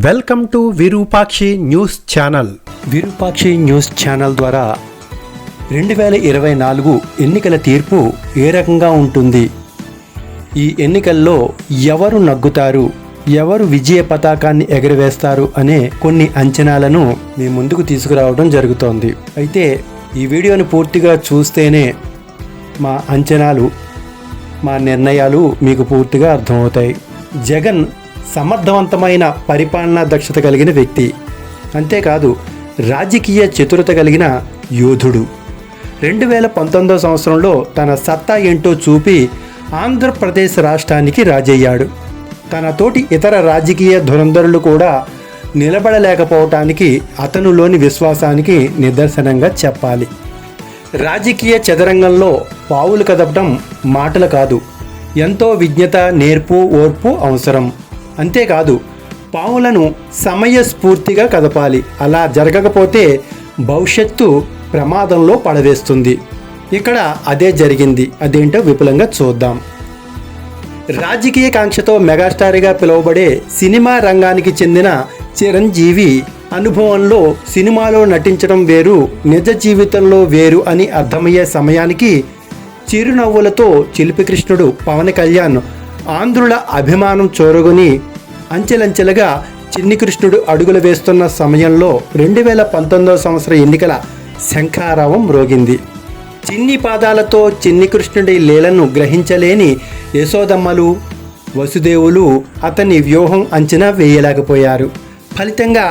Welcome to Virupakshi news channel. Virupakshi news channel ద్వారా 2024 ఎన్నికల తీర్పు ఏ రకంగా ఉంటుంది, ఈ ఎన్నికల్లో ఎవరు నగ్గుతారు, ఎవరు విజయ పతాకాన్ని ఎగరవేస్తారు అనే కొన్ని అంచనాలను మీ ముందుకు తీసుకురావడం జరుగుతోంది. అయితే ఈ వీడియోని పూర్తిగా చూస్తేనే మా అంచనాలు, మా నిర్ణయాలు మీకు పూర్తిగా అర్థమవుతాయి. జగన్ సమర్థవంతమైన పరిపాలనా దక్షత కలిగిన వ్యక్తి, అంతేకాదు రాజకీయ చతురత కలిగిన యోధుడు. 2019 సంవత్సరంలో తన సత్తా ఏంటో చూపి ఆంధ్రప్రదేశ్ రాష్ట్రానికి రాజయ్యాడు. తన తోటి ఇతర రాజకీయ ధురంధరులు కూడా నిలబడలేకపోవటానికి అతనులోని విశ్వాసానికి నిదర్శనంగా చెప్పాలి. రాజకీయ చదరంగంలో పావులు కదపడం మాటలు కాదు, ఎంతో విజ్ఞత, నేర్పు, ఓర్పు అవసరం. అంతేకాదు పావులను సమయస్ఫూర్తిగా కదపాలి. అలా జరగకపోతే భవిష్యత్తు ప్రమాదంలో పడవేస్తుంది. ఇక్కడ అదే జరిగింది. అదేంటో విపులంగా చూద్దాం. రాజకీయ కాంక్షతో మెగాస్టార్గా పిలువబడే సినిమా రంగానికి చెందిన చిరంజీవి అనుభవంలో సినిమాలో నటించడం వేరు, నిజ జీవితంలో వేరు అని అర్థమయ్యే సమయానికి చిరునవ్వులతో చిలిపికృష్ణుడు పవన్ కళ్యాణ్ ఆంధ్రుల అభిమానం చూరగొని అంచెలంచెలుగా చిన్ని కృష్ణుడు అడుగులు వేస్తున్న సమయంలో 2019 సంవత్సర ఎన్నికల శంఖారావం మ్రోగింది. చిన్ని పాదాలతో చిన్ని కృష్ణుడి లీలను గ్రహించలేని యశోదమ్మలు, వసుదేవులు అతని వ్యూహం అంచనా వేయలేకపోయారు. ఫలితంగా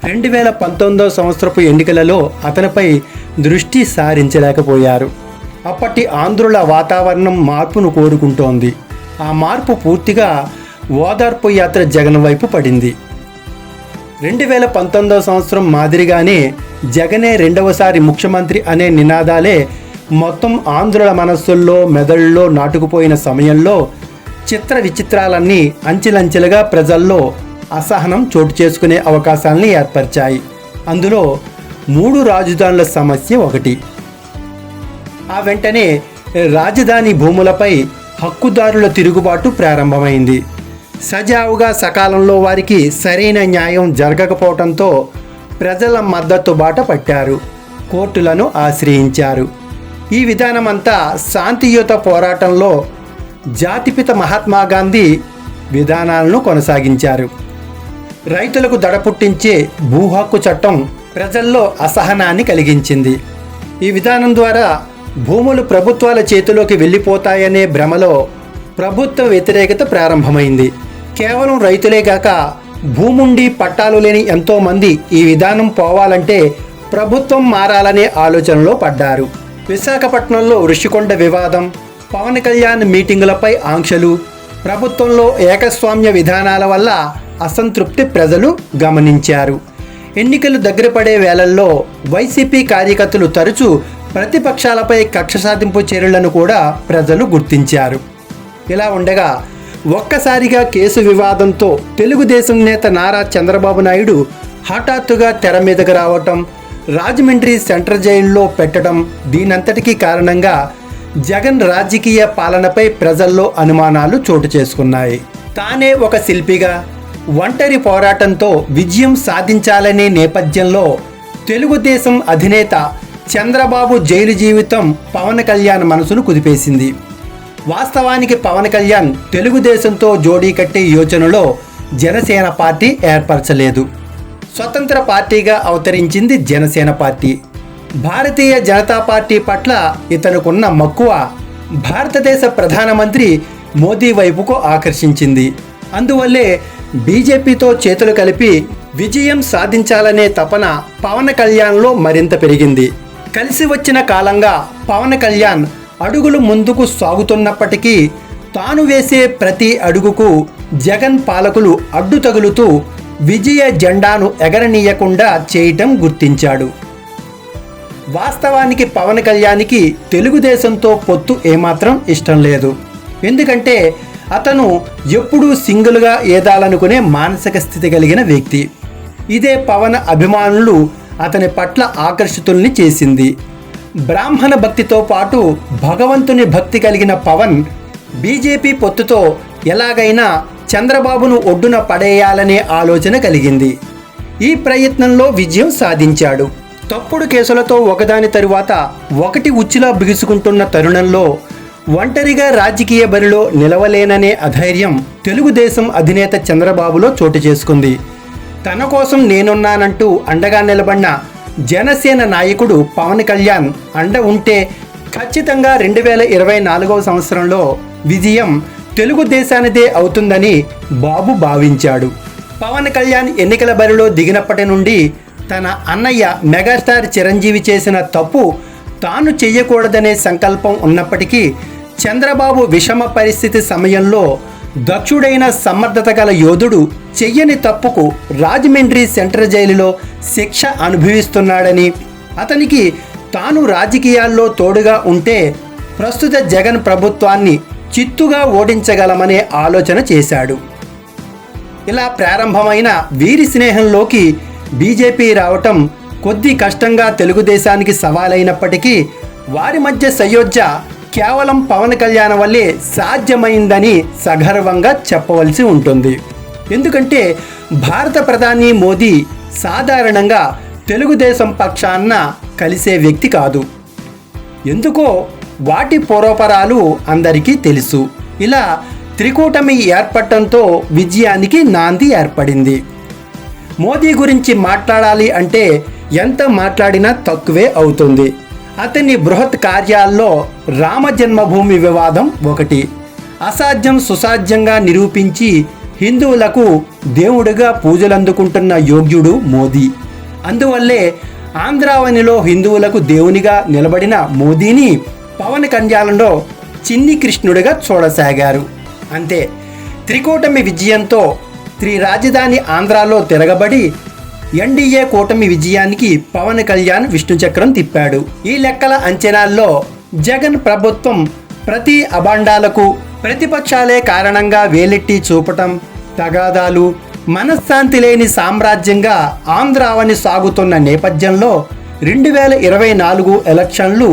2019 సంవత్సరపు ఎన్నికలలో అతనిపై దృష్టి సారించలేకపోయారు. అప్పటి ఆంధ్రుల వాతావరణం మార్పును కోరుకుంటోంది. ఆ మార్పు పూర్తిగా ఓదార్పు యాత్ర జగన్ వైపు పడింది. 2019 సంవత్సరం మాదిరిగానే జగనే రెండవసారి ముఖ్యమంత్రి అనే నినాదాలే మొత్తం ఆంధ్రుల మనస్సుల్లో, మెదళ్ళలో నాటుకుపోయిన సమయంలో చిత్ర విచిత్రాలన్నీ అంచెలంచెలుగా ప్రజల్లో అసహనం చోటు చేసుకునే అవకాశాలని ఏర్పరిచాయి. అందులో 3 రాజధానుల సమస్య ఒకటి. ఆ వెంటనే రాజధాని భూములపై హక్కుదారుల తిరుగుబాటు ప్రారంభమైంది. సజావుగా సకాలంలో వారికి సరైన న్యాయం జరగకపోవడంతో ప్రజల మద్దతు బాట పట్టారు, కోర్టులను ఆశ్రయించారు. ఈ విధానమంతా శాంతియుత పోరాటంలో జాతిపిత మహాత్మా గాంధీ విధానాలను కొనసాగించారు. రైతులకు దడ పుట్టించే భూ హక్కు చట్టం ప్రజల్లో అసహనాన్ని కలిగించింది. ఈ విధానం ద్వారా భూములు ప్రభుత్వాల చేతిలోకి వెళ్ళిపోతాయనే భ్రమలో ప్రభుత్వ వ్యతిరేకత ప్రారంభమైంది. కేవలం రైతులే కాక భూముండి పట్టాలు లేని ఎంతోమంది ఈ విధానం పోవాలంటే ప్రభుత్వం మారాలనే ఆలోచనలో పడ్డారు. విశాఖపట్నంలో ఋషికొండ వివాదం, పవన్ కళ్యాణ్ మీటింగులపై ఆంక్షలు, ప్రభుత్వంలో ఏకస్వామ్య విధానాల వల్ల అసంతృప్తి ప్రజలు గమనించారు. ఎన్నికలు దగ్గర పడే వేళల్లో వైసీపీ కార్యకర్తలు తరచూ ప్రతిపక్షాలపై కక్ష సాధింపు చర్యలను కూడా ప్రజలు గుర్తించారు. ఇలా ఉండగా ఒక్కసారిగా కేసు వివాదంతో తెలుగుదేశం నేత నారా చంద్రబాబు నాయుడు హఠాత్తుగా తెర మీదకు రావటం, రాజమండ్రి సెంట్రల్ జైల్లో పెట్టడం, దీనంతటికీ కారణంగా జగన్ రాజకీయ పాలనపై ప్రజల్లో అనుమానాలు చోటు చేసుకున్నాయి. తానే ఒక శిల్పిగా ఒంటరి పోరాటంతో విజయం సాధించాలనే నేపథ్యంలో తెలుగుదేశం అధినేత చంద్రబాబు జైలు జీవితం పవన్ కళ్యాణ్ మనసును కుదిపేసింది. వాస్తవానికి పవన్ కళ్యాణ్ తెలుగుదేశంతో జోడీ కట్టే యోచనలో జనసేన పార్టీ ఏర్పరచలేదు. స్వతంత్ర పార్టీగా అవతరించింది జనసేన పార్టీ. భారతీయ జనతా పార్టీ పట్ల ఇతనుకున్న మక్కువ భారతదేశ ప్రధానమంత్రి మోదీ వైపుకు ఆకర్షించింది. అందువల్లే బీజేపీతో చేతులు కలిపి విజయం సాధించాలనే తపన పవన్ కళ్యాణ్లో మరింత పెరిగింది. కలిసి వచ్చిన కాలంగా పవన్ కళ్యాణ్ అడుగులు ముందుకు సాగుతున్నప్పటికీ తాను వేసే ప్రతి అడుగుకు జగన్ పాలకులు అడ్డు తగులుతూ విజయ జెండాను ఎగరనీయకుండా చేయటం గుర్తించాడు. వాస్తవానికి పవన్ కళ్యాణ్కి తెలుగుదేశంతో పొత్తు ఏమాత్రం ఇష్టం లేదు. ఎందుకంటే అతను ఎప్పుడూ సింగిల్గా ఏదాలనుకునే మానసిక స్థితి కలిగిన వ్యక్తి. ఇదే పవన్ అభిమానులు అతని పట్ల ఆకర్షితుల్ని చేసింది. బ్రాహ్మణ భక్తితో పాటు భగవంతుని భక్తి కలిగిన పవన్ బీజేపీ పొత్తుతో ఎలాగైనా చంద్రబాబును ఒడ్డున పడేయాలనే ఆలోచన కలిగింది. ఈ ప్రయత్నంలో విజయం సాధించాడు. తప్పుడు కేసులతో ఒకదాని తరువాత ఒకటి ఉచ్చులా బిగుసుకుంటున్న తరుణంలో ఒంటరిగా రాజకీయ బరిలో నిలవలేననే అధైర్యం తెలుగుదేశం అధినేత చంద్రబాబులో చోటు చేసుకుంది. తన కోసం నేనున్నానంటూ అండగా నిలబడిన జనసేన నాయకుడు పవన్ కళ్యాణ్ అండ ఉంటే ఖచ్చితంగా 2024 సంవత్సరంలో విజయం తెలుగుదేశానిదే అవుతుందని బాబు భావించాడు. పవన్ కళ్యాణ్ ఎన్నికల బరిలో దిగినప్పటి నుండి తన అన్నయ్య మెగాస్టార్ చిరంజీవి చేసిన తప్పు తాను చెయ్యకూడదనే సంకల్పం ఉన్నప్పటికీ చంద్రబాబు విషమ పరిస్థితి సమయంలో దక్షుడైన సమర్థత గల యోధుడు చెయ్యని తప్పుకు రాజమండ్రి సెంట్రల్ జైలులో శిక్ష అనుభవిస్తున్నాడని, అతనికి తాను రాజకీయాల్లో తోడుగా ఉంటే ప్రస్తుత జగన్ ప్రభుత్వాన్ని చిత్తుగా ఓడించగలమనే ఆలోచన చేశాడు. ఇలా ప్రారంభమైన వీరి స్నేహంలోకి బీజేపీ రావటం కొద్ది కష్టంగా తెలుగుదేశానికి సవాలైనప్పటికీ వారి మధ్య సయోధ్య కేవలం పవన్ కళ్యాణ్ వల్లే సాధ్యమైందని సగర్వంగా చెప్పవలసి ఉంటుంది. ఎందుకంటే భారత ప్రధాని మోదీ సాధారణంగా తెలుగుదేశం పక్షాన కలిసే వ్యక్తి కాదు. ఎందుకో వాటి పూర్వపరాలు అందరికీ తెలుసు. ఇలా త్రికూటమి ఏర్పడటంతో విజయానికి నాంది ఏర్పడింది. మోదీ గురించి మాట్లాడాలి అంటే ఎంత మాట్లాడినా తక్కువే అవుతుంది. అతని బృహత్ కార్యాల్లో రామ జన్మభూమి వివాదం ఒకటి. అసాధ్యం సుసాధ్యంగా నిరూపించి హిందువులకు దేవుడిగా పూజలందుకుంటున్న యోగ్యుడు మోదీ. అందువల్లే ఆంధ్రావనిలో హిందువులకు దేవునిగా నిలబడిన మోదీని పవన్ కళ్యాణ్లో చిన్ని కృష్ణుడిగా చూడసాగారు. అంతే, త్రికూటమి విజయంతో రాజధాని ఆంధ్రాలో తిరగబడి ఎన్డీఏ కూటమి విజయానికి పవన్ కళ్యాణ్ విష్ణుచక్రం తిప్పాడు. ఈ లెక్కల అంచనాల్లో జగన్ ప్రభుత్వం ప్రతి అభాండాలకు ప్రతిపక్షాలే కారణంగా వేలెట్టి చూపటం, తగాదాలు, మనశ్శాంతి లేని సామ్రాజ్యంగా ఆంధ్రావని సాగుతున్న నేపథ్యంలో 2024 ఎలక్షన్లు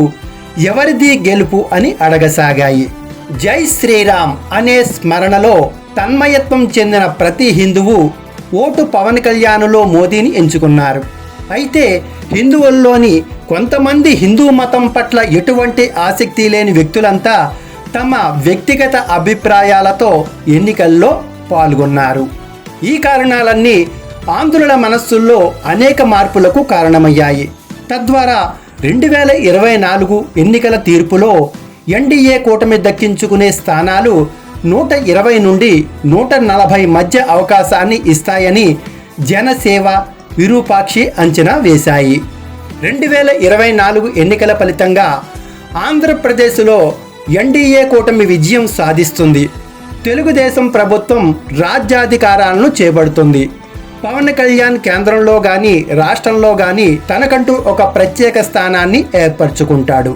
ఎవరిది గెలుపు అని అడగసాగాయి. జై శ్రీరామ్ అనే స్మరణలో తన్మయత్వం చెందిన ప్రతి హిందువు ఓటు పవన్ కళ్యాణ్లో మోదీని ఎంచుకున్నారు. అయితే హిందువుల్లోని కొంతమంది హిందూ మతం పట్ల ఎటువంటి ఆసక్తి లేని వ్యక్తులంతా తమ వ్యక్తిగత అభిప్రాయాలతో ఎన్నికల్లో పాల్గొన్నారు. ఈ కారణాలన్నీ ఆంధ్రుల మనస్సుల్లో అనేక మార్పులకు కారణమయ్యాయి. తద్వారా 2024 ఎన్నికల తీర్పులో ఎన్డీఏ కూటమి దక్కించుకునే స్థానాలు 120 నుండి 140 మధ్య అవకాశాన్ని ఇస్తాయని జనసేవ, విరూపాక్షి అంచనా వేశాయి. 2024 ఎన్నికల ఫలితంగా ఆంధ్రప్రదేశ్లో ఎన్డీఏ కూటమి విజయం సాధిస్తుంది. తెలుగుదేశం ప్రభుత్వం రాజ్యాధికారాలను చేపడుతుంది. పవన్ కళ్యాణ్ కేంద్రంలో కానీ రాష్ట్రంలో కానీ తనకంటూ ఒక ప్రత్యేక స్థానాన్ని ఏర్పరచుకుంటాడు.